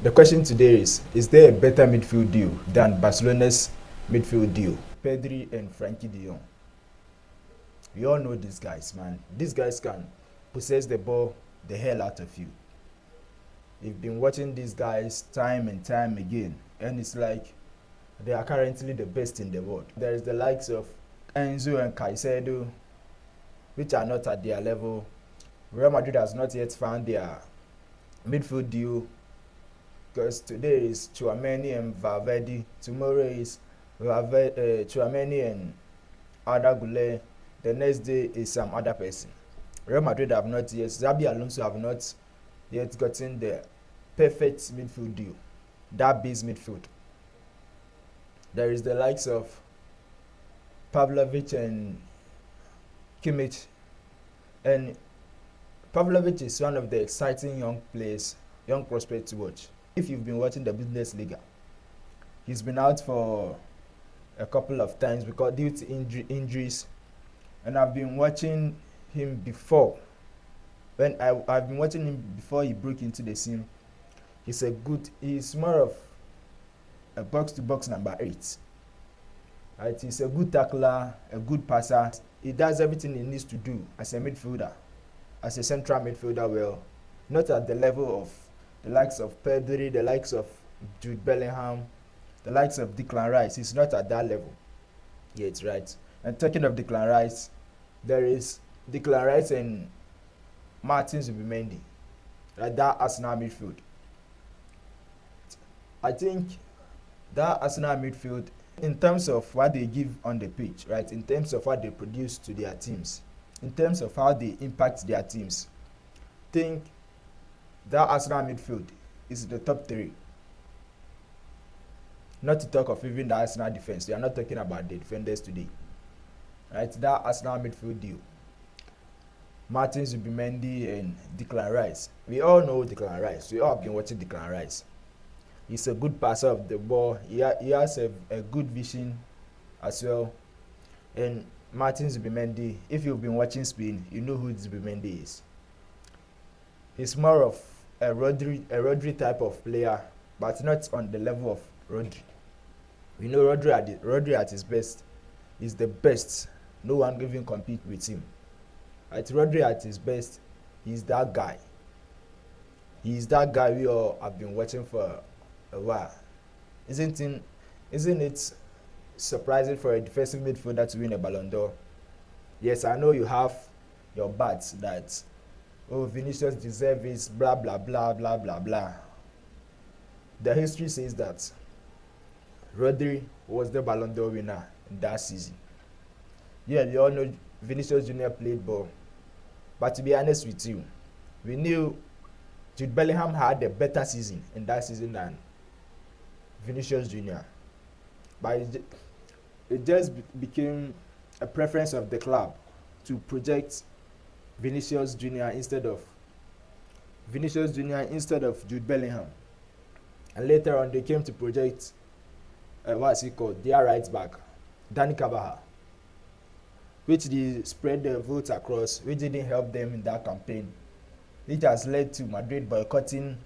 The question today is there a better midfield duo than Barcelona's midfield duo? Pedri and Frankie de Jong. We all know these guys, man. These guys can possess the ball the hell out of you. You've been watching these guys time and time again, and it's like they are currently the best in the world. There is the likes of Enzo and Caicedo, which are not at their level. Real Madrid has not yet found their midfield duo, because today is Tchouaméni and Valverde, tomorrow is Tchouaméni and Arda Güler, the next day is some other person. Real Madrid have not yet, Xabi Alonso have not yet gotten the perfect midfield duo, that base midfield. There is the likes of Pavlovic and Kimmich, and Pavlovic is one of the exciting young players, young prospect to watch. If you've been watching the Bundesliga, he's been out for a couple of times because due to injuries, and I've been watching him before. When I've been watching him before he broke into the scene. He's more of a box-to-box number 8. Right? He's a good tackler, a good passer. He does everything he needs to do as a midfielder, as a central midfielder. Well, not at the level of the likes of Pedri, the likes of Jude Bellingham, the likes of Declan Rice. He's not at that level yet, right? And talking of Declan Rice, there is Declan Rice and Martin Zubimendi, right? That Arsenal midfield. I think that Arsenal midfield, in terms of what they give on the pitch, right? In terms of what they produce to their teams, in terms of how they impact their teams, I think that Arsenal midfield is the top 3. Not to talk of even the Arsenal defense. We are not talking about the defenders today. Right? That Arsenal midfield deal. Martin Zubimendi and Declan Rice. We all know Declan Rice. We all have been watching Declan Rice. He's a good passer of the ball. He has a good vision as well. And Martin Zubimendi, if you've been watching Spain, you know who Zubimendi is. He's more of a Rodri type of player, but not on the level of Rodri. We know Rodri at his best is the best. No one can even compete with him. At Rodri at his best, he's that guy. He's that guy we all have been watching for a while. Isn't it surprising for a defensive midfielder to win a Ballon d'Or? Yes, I know you have your bats that, oh, Vinicius deserves this, blah, blah, blah, blah, blah, blah. The history says that Rodri was the Ballon d'Or winner in that season. Yeah, we all know Vinicius Jr. played ball. But to be honest with you, we knew Jude Bellingham had a better season in that season than Vinicius Jr. But it just became a preference of the club to project Vinicius Jr. instead of Jude Bellingham. And later on, they came to project their right back, Dani Carvajal, which they spread the votes across, which didn't help them in that campaign. It has led to Madrid boycotting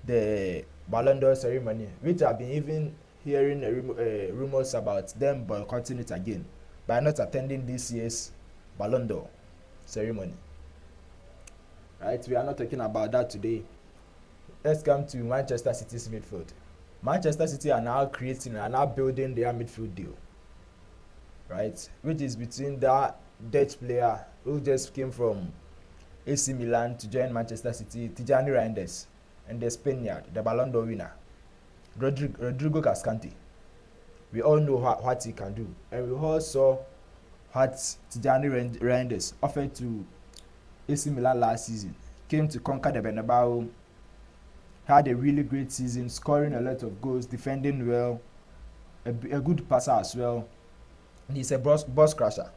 the Ballon d'Or ceremony, which I've been even hearing rumors about them boycotting it again by not attending this year's Ballon d'Or ceremony. Right, we are not talking about that today. Let's come to Manchester City's midfield. Manchester City are now building their midfield deal, right? Which is between that Dutch player who just came from AC Milan to join Manchester City, Tijani Reinders, and the Spaniard, the Ballon d'Or winner, Rodrigo Cascante. We all know what he can do, and we all saw what Tijani Reinders offered to AC Milan last season. Came to conquer the Bernabeu, had a really great season, scoring a lot of goals, defending well, a good passer as well. And he's a box crusher,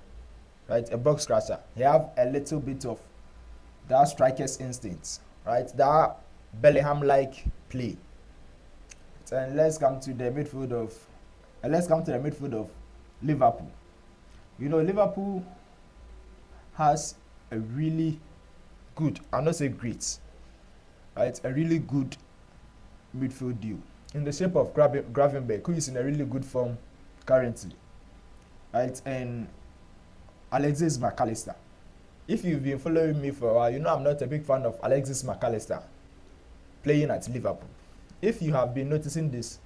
right? A box crusher. He have a little bit of that striker's instincts, right? That Bellingham-like play. And let's come to the midfield of Liverpool. You know, Liverpool has a really good, I'll not say great, right? A really good midfield deal in the shape of Gravenberch, who is in a really good form currently, right? And Alexis McAllister. If you've been following me for a while, you know I'm not a big fan of Alexis McAllister playing at Liverpool. If you have been noticing this,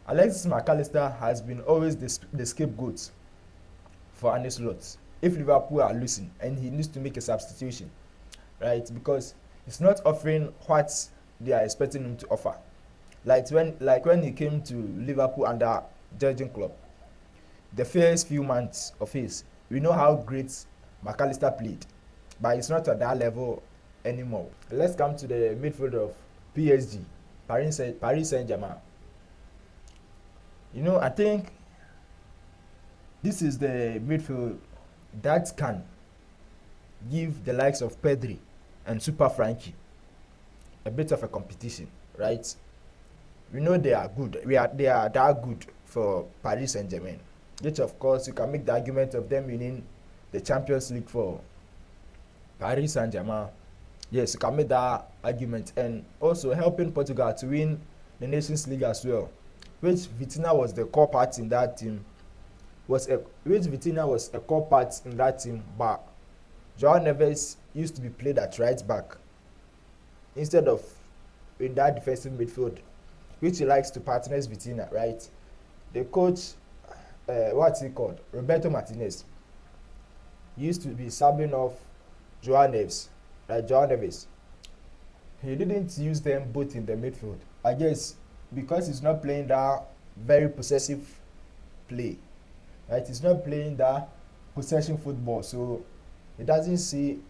Alexis McAllister has been always the scapegoat for Arne Slot if Liverpool are losing and he needs to make a substitution, right? Because he's not offering what they are expecting him to offer. Like when he came to Liverpool under Jurgen Klopp, the first few months of his, we know how great McAllister played, but it's not at that level anymore. Let's come to the midfield of PSG, Paris Saint-Germain. You know, I think this is the midfield that can give the likes of Pedri and Super Frankie a bit of a competition, right? We know they are good. They are that good for Paris Saint-Germain, which of course you can make the argument of them winning the Champions League for Paris Saint-Germain. Yes, you can make that argument, and also helping Portugal to win the Nations League as well, which Vitinha was the core part in that team. Vitinha was a core part in that team, but João Neves used to be played at right back instead of in that defensive midfield, which he likes to partners Vitinha, right? The coach, what's he called? Roberto Martinez used to be subbing off João Neves, right? João Neves. He didn't use them both in the midfield. I guess because he's not playing that very possessive play, right? He's not playing that possession football, so he doesn't see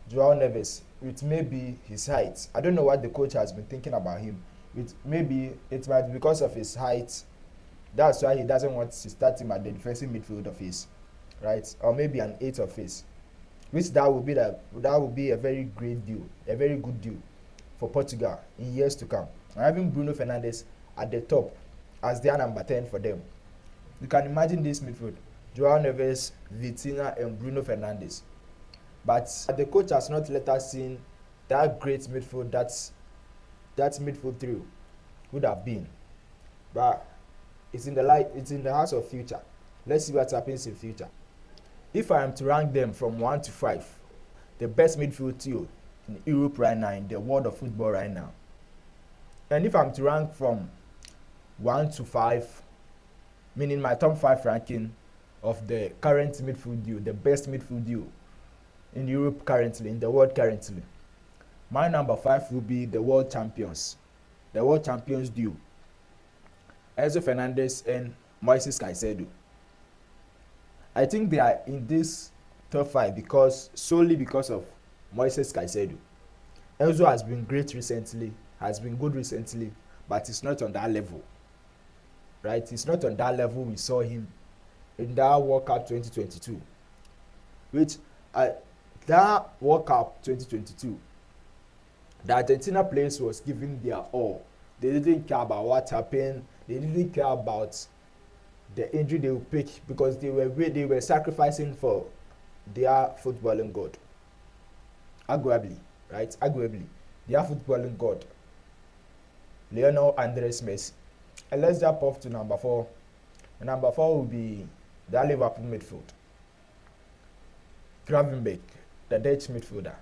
João Neves with maybe his height. I don't know what the coach has been thinking about him. Maybe it might be because of his height. That's why he doesn't want to start him at the defensive midfield of his, right? Or maybe an 8 of his, which that would be a very great deal, a very good deal for Portugal in years to come. And having Bruno Fernandes at the top as their number 10 for them. You can imagine this midfield: João Neves, Vitinha, and Bruno Fernandes. But the coach has not let us see that great midfield that midfield trio would have been. But it's in the house of future. Let's see what happens in future. If I am to rank them from 1 to 5, the best midfield trio in Europe right now, in the world of football right now, and if I'm to rank from 1 to 5, meaning my top 5 ranking of the current midfield duo, the best midfield duo in Europe currently, in the world currently, my number 5 will be the world champions duo, Enzo Fernandez and Moises Caicedo. I think they are in this top 5 solely because of Moises Caicedo. Enzo has been great recently, has been good recently, but it's not on that level, right? It's not on that level we saw him in that World Cup 2022, which that World Cup 2022, the Argentina players was giving their all. They didn't care about what happened. They didn't care about the injury they would pick, because they were sacrificing for their footballing god. Arguably, their footballing god, Lionel Andres Messi. And let's jump off to number 4. And number 4 will be the Liverpool midfield, Gravenberch, the Dutch midfielder.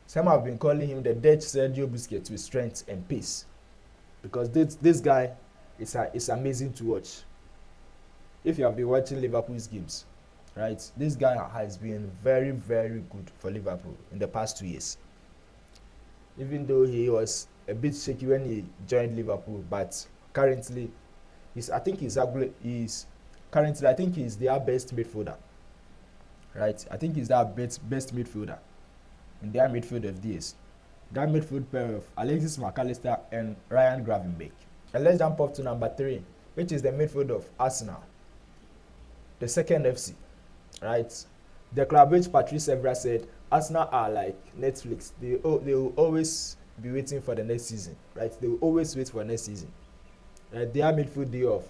Some have been calling him the Dutch Sergio Busquets with strength and pace, because this guy is amazing to watch. If you have been watching Liverpool's games, right, this guy has been very, very good for Liverpool in the past 2 years. Even though he was a bit shaky when he joined Liverpool, but currently, I think he's their best midfielder, right? I think he's their best midfielder in their midfield of this. That midfield pair of Alexis McAllister and Ryan Gravenberch. And let's jump up to number 3, which is the midfield of Arsenal, the second FC, right? The club which Patrice Evra said Arsenal are like Netflix. They will always be waiting for the next season, right? They will always wait for next season. They are midfield deal of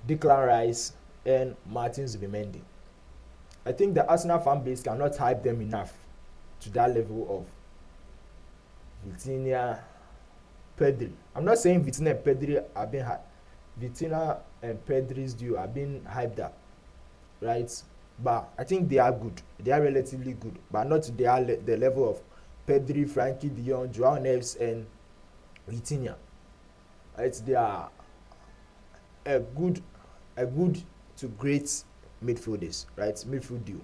Declan Rice and Martin Zubimendi. I think the Arsenal fan base cannot hype them enough to that level of Vitinha, Pedri. I'm not saying Vitinha and Pedri have been Vitinha and Pedri's duo have been hyped up, right? But I think they are good. They are relatively good, but not to the level of Pedri, Frankie De Jong, Joao Neves, and Vitinha. Right? They are a good to great midfielders, right? Midfield duo.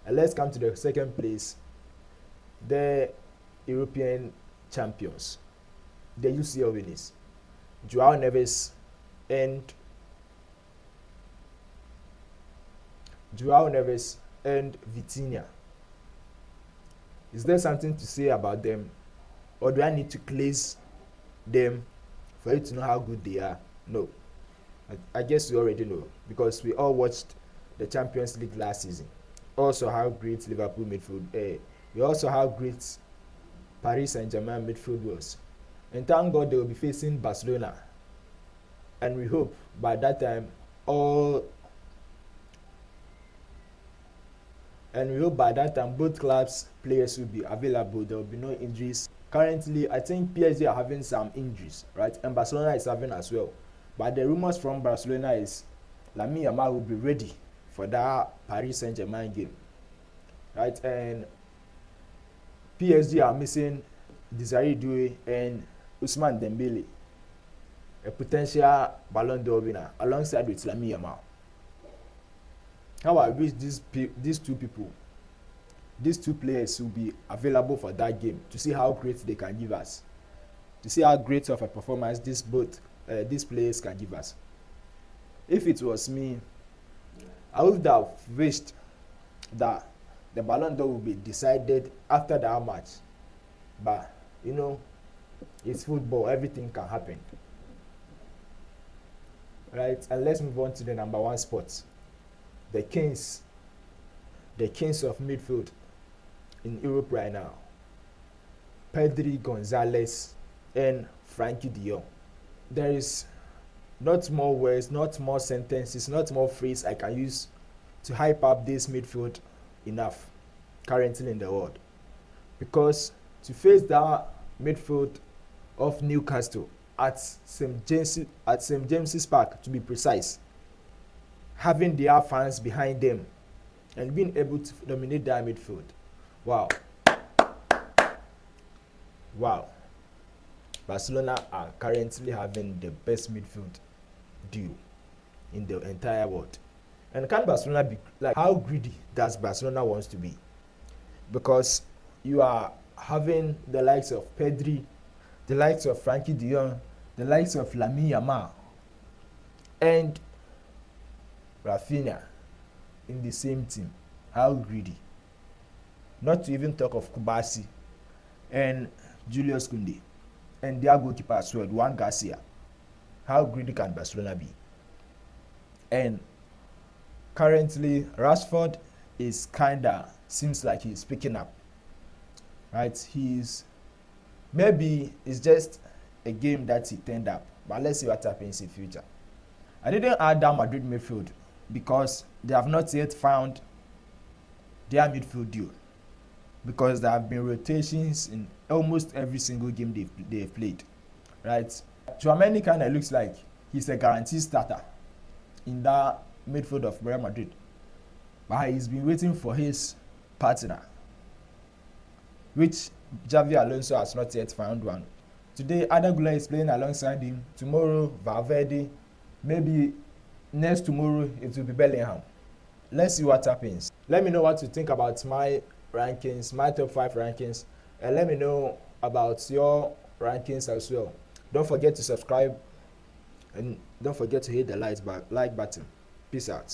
And let's come to the second place, the European champions, the UCL winners, Joao Neves and Vitinha. Is there something to say about them, or do I need to place them for you to know how good they are? No, I guess you already know, because we all watched the Champions League last season. Also, how great Liverpool midfield. We also how great Paris Saint-Germain midfield was, and thank God they will be facing Barcelona. And we hope by that time both clubs players will be available. There will be no injuries. Currently, I think PSG are having some injuries, right? And Barcelona is having as well. But the rumors from Barcelona is Lamine Yamal will be ready for that Paris Saint-Germain game, right? And PSG are missing Desiree Doué and Ousmane Dembele, a potential Ballon d'Or winner, alongside with Lamine Yamal. How I wish these two players will be available for that game, to see how great they can give us, to see how great of a performance these players can give us. If it was me, I would have wished that the Ballon d'Or would be decided after that match. But it's football, everything can happen, right? And let's move on to the number one spot, the kings of midfield in Europe right now, Pedri, Gonzalez, and Frankie De Jong. There is not more words, not more sentences, not more phrases I can use to hype up this midfield enough currently in the world. Because to face that midfield of Newcastle at St. James's Park, to be precise, having their fans behind them and being able to dominate that midfield, wow. Barcelona are currently having the best midfield duo in the entire world. And can Barcelona be like, how greedy does Barcelona wants to be? Because you are having the likes of Pedri, the likes of Frankie De Jong, the likes of Lamine Yamal, and Rafinha in the same team. How greedy. Not to even talk of Kubasi and Julius Koundé and their goalkeeper as well, Juan Garcia. How greedy can Barcelona be? And currently, Rashford is seems like he's picking up, right? Maybe it's just a game that he turned up, but let's see what happens in future. I didn't add down Madrid midfield because they have not yet found their midfield duo, because there have been rotations in almost every single game they've played, right? Tchouaméni kind of looks like he's a guaranteed starter in that midfield of Real Madrid, but he's been waiting for his partner, which Xavi Alonso has not yet found one. Today, Arda Güler is playing alongside him. Tomorrow, Valverde. Maybe next tomorrow, it will be Bellingham. Let's see what happens. Let me know what you think about my rankings, my top 5 rankings, and let me know about your rankings as well. Don't forget to subscribe, and don't forget to hit the like button. Peace out.